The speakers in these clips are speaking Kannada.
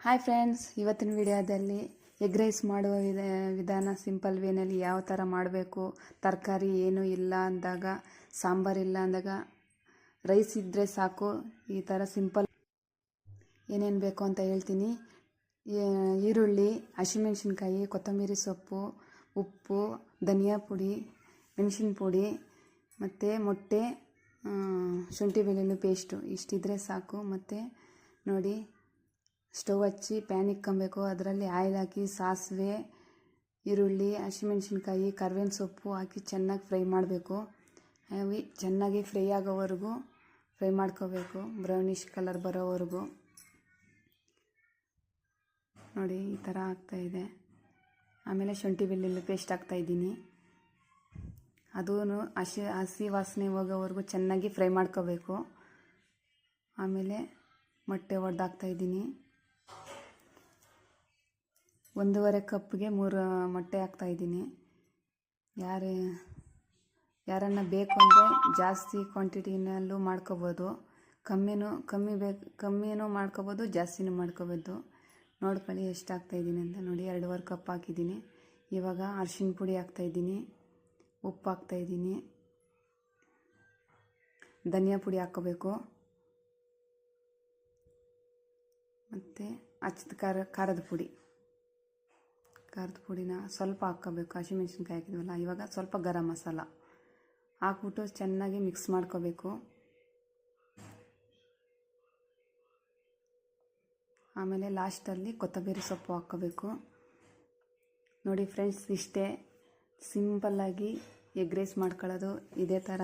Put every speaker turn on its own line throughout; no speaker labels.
ಹಾಯ್ ಫ್ರೆಂಡ್ಸ್, ಇವತ್ತಿನ ವಿಡಿಯೋದಲ್ಲಿ ಎಗ್ ರೈಸ್ ಮಾಡುವ ವಿಧಾನ ಸಿಂಪಲ್ ವೇನಲ್ಲಿ ಯಾವ ಥರ ಮಾಡಬೇಕು. ತರಕಾರಿ ಏನೂ ಇಲ್ಲ ಅಂದಾಗ, ಸಾಂಬಾರಿಲ್ಲ ಅಂದಾಗ, ರೈಸ್ ಇದ್ದರೆ ಸಾಕು. ಈ ಥರ ಸಿಂಪಲ್ ಏನೇನು ಬೇಕು ಅಂತ ಹೇಳ್ತೀನಿ. ಈರುಳ್ಳಿ, ಹಸಿಮೆಣಸಿನ್ಕಾಯಿ, ಕೊತ್ತಂಬರಿ ಸೊಪ್ಪು, ಉಪ್ಪು, ಧನಿಯಾ ಪುಡಿ, ಮೆಣಸಿನ ಪುಡಿ ಮತ್ತು ಮೊಟ್ಟೆ, ಶುಂಠಿ ಬೆಳ್ಳುಳ್ಳಿ ಪೇಸ್ಟು ಇಷ್ಟಿದ್ರೆ ಸಾಕು. ಮತ್ತು ನೋಡಿ, ಸ್ಟವ್ ಹಚ್ಚಿ ಪ್ಯಾನ್ ಇಕ್ಕೊಬೇಕು. ಅದರಲ್ಲಿ ಆಯಿಲ್ ಹಾಕಿ ಸಾಸಿವೆ, ಈರುಳ್ಳಿ, ಹಸಿಮೆಣಸಿನ್ಕಾಯಿ, ಕರ್ಬೇವಿನ ಸೊಪ್ಪು ಹಾಕಿ ಚೆನ್ನಾಗಿ ಫ್ರೈ ಮಾಡಬೇಕು. ಅವು ಚೆನ್ನಾಗಿ ಫ್ರೈ ಆಗೋವರೆಗೂ ಫ್ರೈ ಮಾಡ್ಕೋಬೇಕು, ಬ್ರೌನಿಷ್ ಕಲರ್ ಬರೋವರೆಗೂ. ನೋಡಿ, ಈ ಥರ ಆಗ್ತಾಯಿದೆ. ಆಮೇಲೆ ಶುಂಠಿ ಬೆಳ್ಳುಳ್ಳಿ ಪೇಸ್ಟ್ ಹಾಕ್ತಾಯಿದ್ದೀನಿ. ಅದೂ ಹಸಿ ವಾಸನೆ ಹೋಗೋವರೆಗೂ ಚೆನ್ನಾಗಿ ಫ್ರೈ ಮಾಡ್ಕೋಬೇಕು. ಆಮೇಲೆ ಮೊಟ್ಟೆ ಒಡೆದಾಕ್ತಾಯಿದ್ದೀನಿ. 1.5 ಕಪ್ಗೆ 3 ಮೊಟ್ಟೆ ಹಾಕ್ತಾಯಿದ್ದೀನಿ. ಯಾರನ್ನ ಬೇಕು ಅಂದರೆ ಜಾಸ್ತಿ ಕ್ವಾಂಟಿಟಿನಲ್ಲೂ ಮಾಡ್ಕೋಬೋದು, ಕಮ್ಮಿನೂ ಮಾಡ್ಕೋಬೋದು, ಜಾಸ್ತಿನೂ ಮಾಡ್ಕೋಬೋದು. ನೋಡ್ಕೊಳ್ಳಿ ಎಷ್ಟು ಹಾಕ್ತಾಯಿದ್ದೀನಿ ಅಂತ. ನೋಡಿ, 2.5 ಕಪ್ ಹಾಕಿದ್ದೀನಿ. ಇವಾಗ ಅರಿಶಿನ ಪುಡಿ ಹಾಕ್ತಾಯಿದ್ದೀನಿ, ಉಪ್ಪು ಹಾಕ್ತಾಯಿದ್ದೀನಿ, ಧನಿಯಾ ಪುಡಿ ಹಾಕ್ಕೋಬೇಕು, ಮತ್ತು ಖಾರದ ಪುಡಿನ ಸ್ವಲ್ಪ ಹಾಕ್ಕೋಬೇಕು. ಹಸಿಮೆಣಸಿನ್ಕಾಯಿ ಹಾಕಿದ್ವಲ್ಲ, ಇವಾಗ ಸ್ವಲ್ಪ ಗರಂ ಮಸಾಲ ಹಾಕ್ಬಿಟ್ಟು ಚೆನ್ನಾಗಿ ಮಿಕ್ಸ್ ಮಾಡ್ಕೋಬೇಕು. ಆಮೇಲೆ ಲಾಸ್ಟಲ್ಲಿ ಕೊತ್ತಂಬರಿ ಸೊಪ್ಪು ಹಾಕ್ಕೋಬೇಕು. ನೋಡಿ ಫ್ರೆಂಡ್ಸ್, ಇಷ್ಟೇ ಸಿಂಪಲ್ಲಾಗಿ ಎಗ್ ರೈಸ್ ಮಾಡ್ಕೊಳ್ಳೋದು. ಇದೇ ಥರ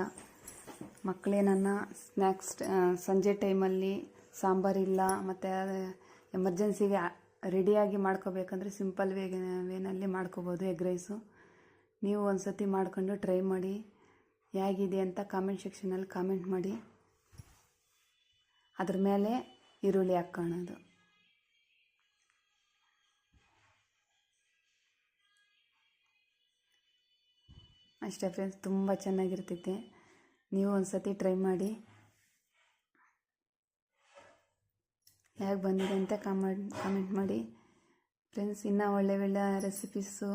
ಮಕ್ಕಳೇನನ್ನ ಸ್ನ್ಯಾಕ್ಸ್ ಸಂಜೆ ಟೈಮಲ್ಲಿ ಸಾಂಬಾರಿಲ್ಲ ಮತ್ತು ಎಮರ್ಜೆನ್ಸಿಗೆ ರೆಡಿಯಾಗಿ ಮಾಡ್ಕೋಬೇಕಂದ್ರೆ ಸಿಂಪಲ್ ವೇನಲ್ಲಿ ಮಾಡ್ಕೋಬೋದು ಎಗ್ ರೈಸು. ನೀವು ಒಂದು ಸತಿ ಮಾಡ್ಕೊಂಡು ಟ್ರೈ ಮಾಡಿ. ಹೇಗಿದೆ ಅಂತ ಕಾಮೆಂಟ್ ಸೆಕ್ಷನಲ್ಲಿ ಕಾಮೆಂಟ್ ಮಾಡಿ. ಅದ್ರ ಮೇಲೆ ಈರುಳ್ಳಿ ಹಾಕ್ಕೊಳ್ಳೋದು. ಅಷ್ಟೇ ಫ್ರೆಂಡ್ಸ್, ತುಂಬ ಚೆನ್ನಾಗಿರ್ತೈತೆ. ನೀವು ಒಂದು ಸತಿ ಟ್ರೈ ಮಾಡಿ. ಹೇಗೆ ಬಂದಿದೆ ಅಂತ ಕಾಮೆಂಟ್ ಮಾಡಿ ಫ್ರೆಂಡ್ಸ್. ಇನ್ನೂ ಒಳ್ಳೆ ರೆಸಿಪೀಸು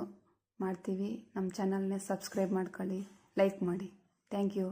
ಮಾಡ್ತೀವಿ. ನಮ್ಮ ಚಾನಲ್ನ ಸಬ್ಸ್ಕ್ರೈಬ್ ಮಾಡ್ಕೊಳ್ಳಿ, ಲೈಕ್ ಮಾಡಿ. Thank you.